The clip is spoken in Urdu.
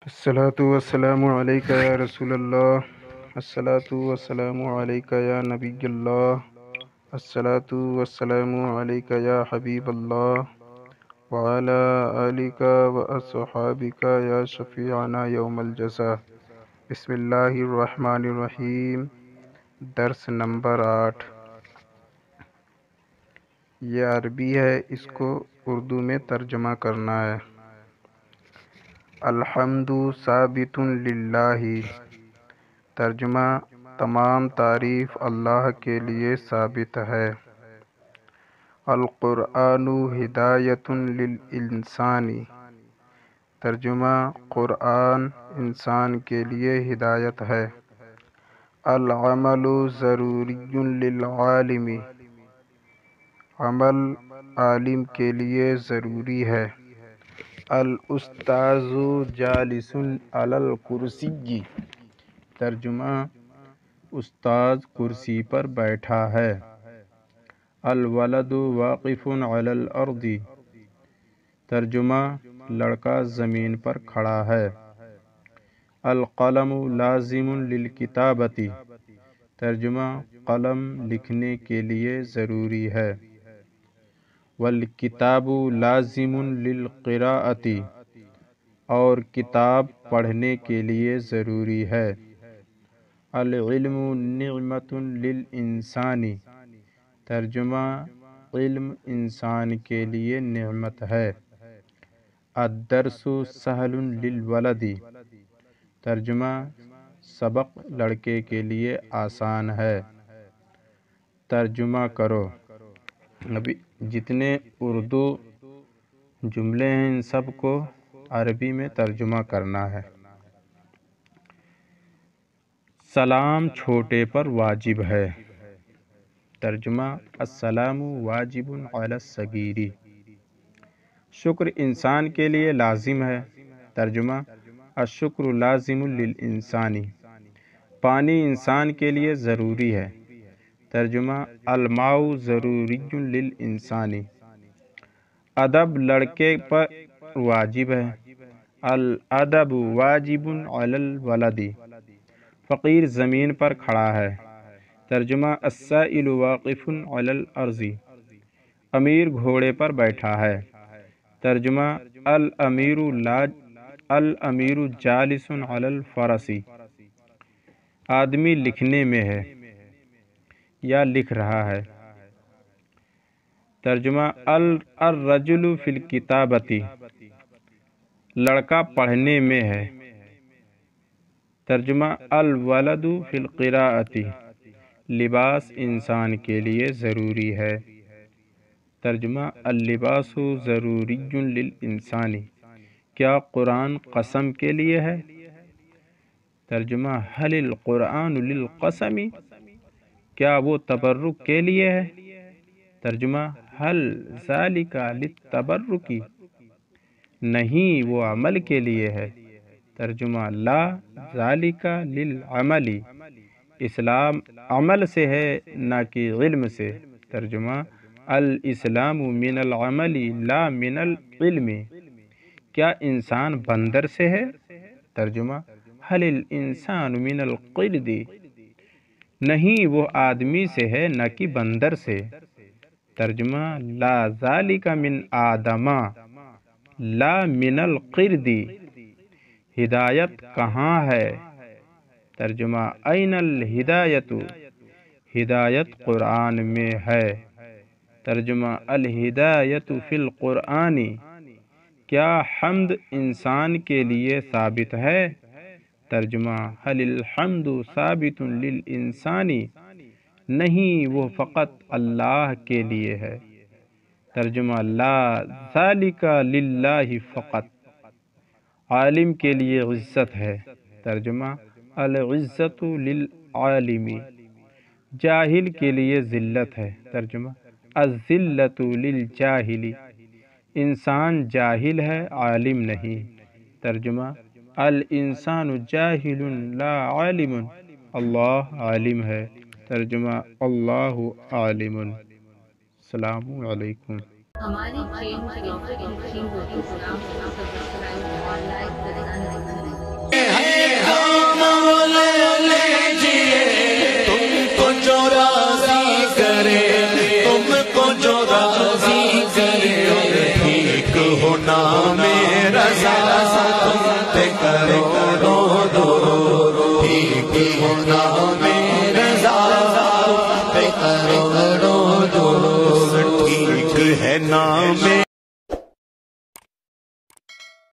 الصلاة والسلام علیکہ یا رسول اللہ، الصلاة والسلام علیکہ یا نبی اللہ، الصلاة والسلام علیکہ یا حبیب اللہ، وعلی آلک واصحابک یا شفیعنا یوم الجزا۔ بسم اللہ الرحمن الرحیم۔ درس نمبر 8۔ یہ عربی ہے، اس کو اردو میں ترجمہ کرنا ہے۔ الحمد ثابت للہ، ترجمہ تمام تعریف اللہ کے لیے ثابت ہے۔ القرآن ہدایت للانسان، ترجمہ قرآن انسان کے لیے ہدایت ہے۔ العمل ضروری للعالم، عمل عالم کے لیے ضروری ہے۔ الاستاذ جالس علی الکرسی، ترجمہ استاذ کرسی پر بیٹھا ہے۔ الولد واقف علی الارض، ترجمہ لڑکا زمین پر کھڑا ہے۔ القلم لازم للکتابۃ، ترجمہ قلم لکھنے کے لیے ضروری ہے۔ والکتاب لازم للقراءۃ، اور کتاب پڑھنے کے لیے ضروری ہے۔ العلم نعمت للانسان، ترجمہ علم انسان کے لیے نعمت ہے۔ الدرس سہل للولد، ترجمہ سبق لڑکے کے لیے آسان ہے۔ ترجمہ کرو۔ ابھی جتنے اردو جملے ہیں ان سب کو عربی میں ترجمہ کرنا ہے۔ سلام چھوٹے پر واجب ہے، ترجمہ السلام واجب علی الصغیر۔ شکر انسان کے لیے لازم ہے، ترجمہ الشکر لازم للانسان۔ پانی انسان کے لیے ضروری ہے، ترجمہ الماء ضروری للانسان۔ ادب لڑکے پر واجب ہے، الادب واجب علی الولد۔ فقیر زمین پر کھڑا ہے، ترجمہ السائل واقف علی الارض۔ امیر گھوڑے پر بیٹھا ہے، ترجمہ الامیر جالس علی الفرس۔ آدمی لکھنے میں ہے یا لکھ رہا ہے، ترجمہ الرجل فی الکتابۃ، لڑکا پڑھنے میں ہے، ترجمہ الولد فی القراءۃ، لباس انسان کے لیے ضروری ہے، ترجمہ اللباس ضروری للانسان۔ کیا قرآن قسم کے لیے ہے، ترجمہ حل القرآن للقسم، کیا وہ تبرک کے لیے ہے، ترجمہ حل ذالک للتبرک، نہیں وہ عمل کے لیے ہے، ترجمہ لا ذالک للعمل، اسلام عمل سے ہے نہ کہ علم سے، ترجمہ الاسلام من العمل لا من العلم۔ کیا انسان بندر سے ہے، ترجمہ حل الانسان من القرد، نہیں وہ آدمی سے ہے نہ کہ بندر سے، ترجمہ لا ذالک من آدم لا من القرد۔ ہدایت کہاں ہے، ترجمہ این الہدایت، ہدایت قرآن میں ہے، ترجمہ الہدایت فی القرآن۔ کیا حمد انسان کے لیے ثابت ہے، ترجمہ حل الحمد ثابت للانسان، نہیں وہ فقط اللہ کے لیے ہے، ترجمہ لا ذالک للہ فقط۔ عالم کے لیے عزت ہے، ترجمہ العزت للعالم۔ جاہل کے لیے ذلت ہے، ترجمہ الذلۃ للجاہل۔ انسان جاہل ہے عالم نہیں، ترجمہ الانسان جاہل لا عالم، اللہ عالم ہے، ترجمہ اللہ عالم۔ السلام علیکم۔ ہماری چین کو اسلام کو سبسکرائب اور لائک کرنا نہ بھولیں۔ تم کو جو راضی کرے، تم کو جو راضی کرے، ٹھیک ہونا میرا رضا تم پہ کرو، ٹھیک ہونا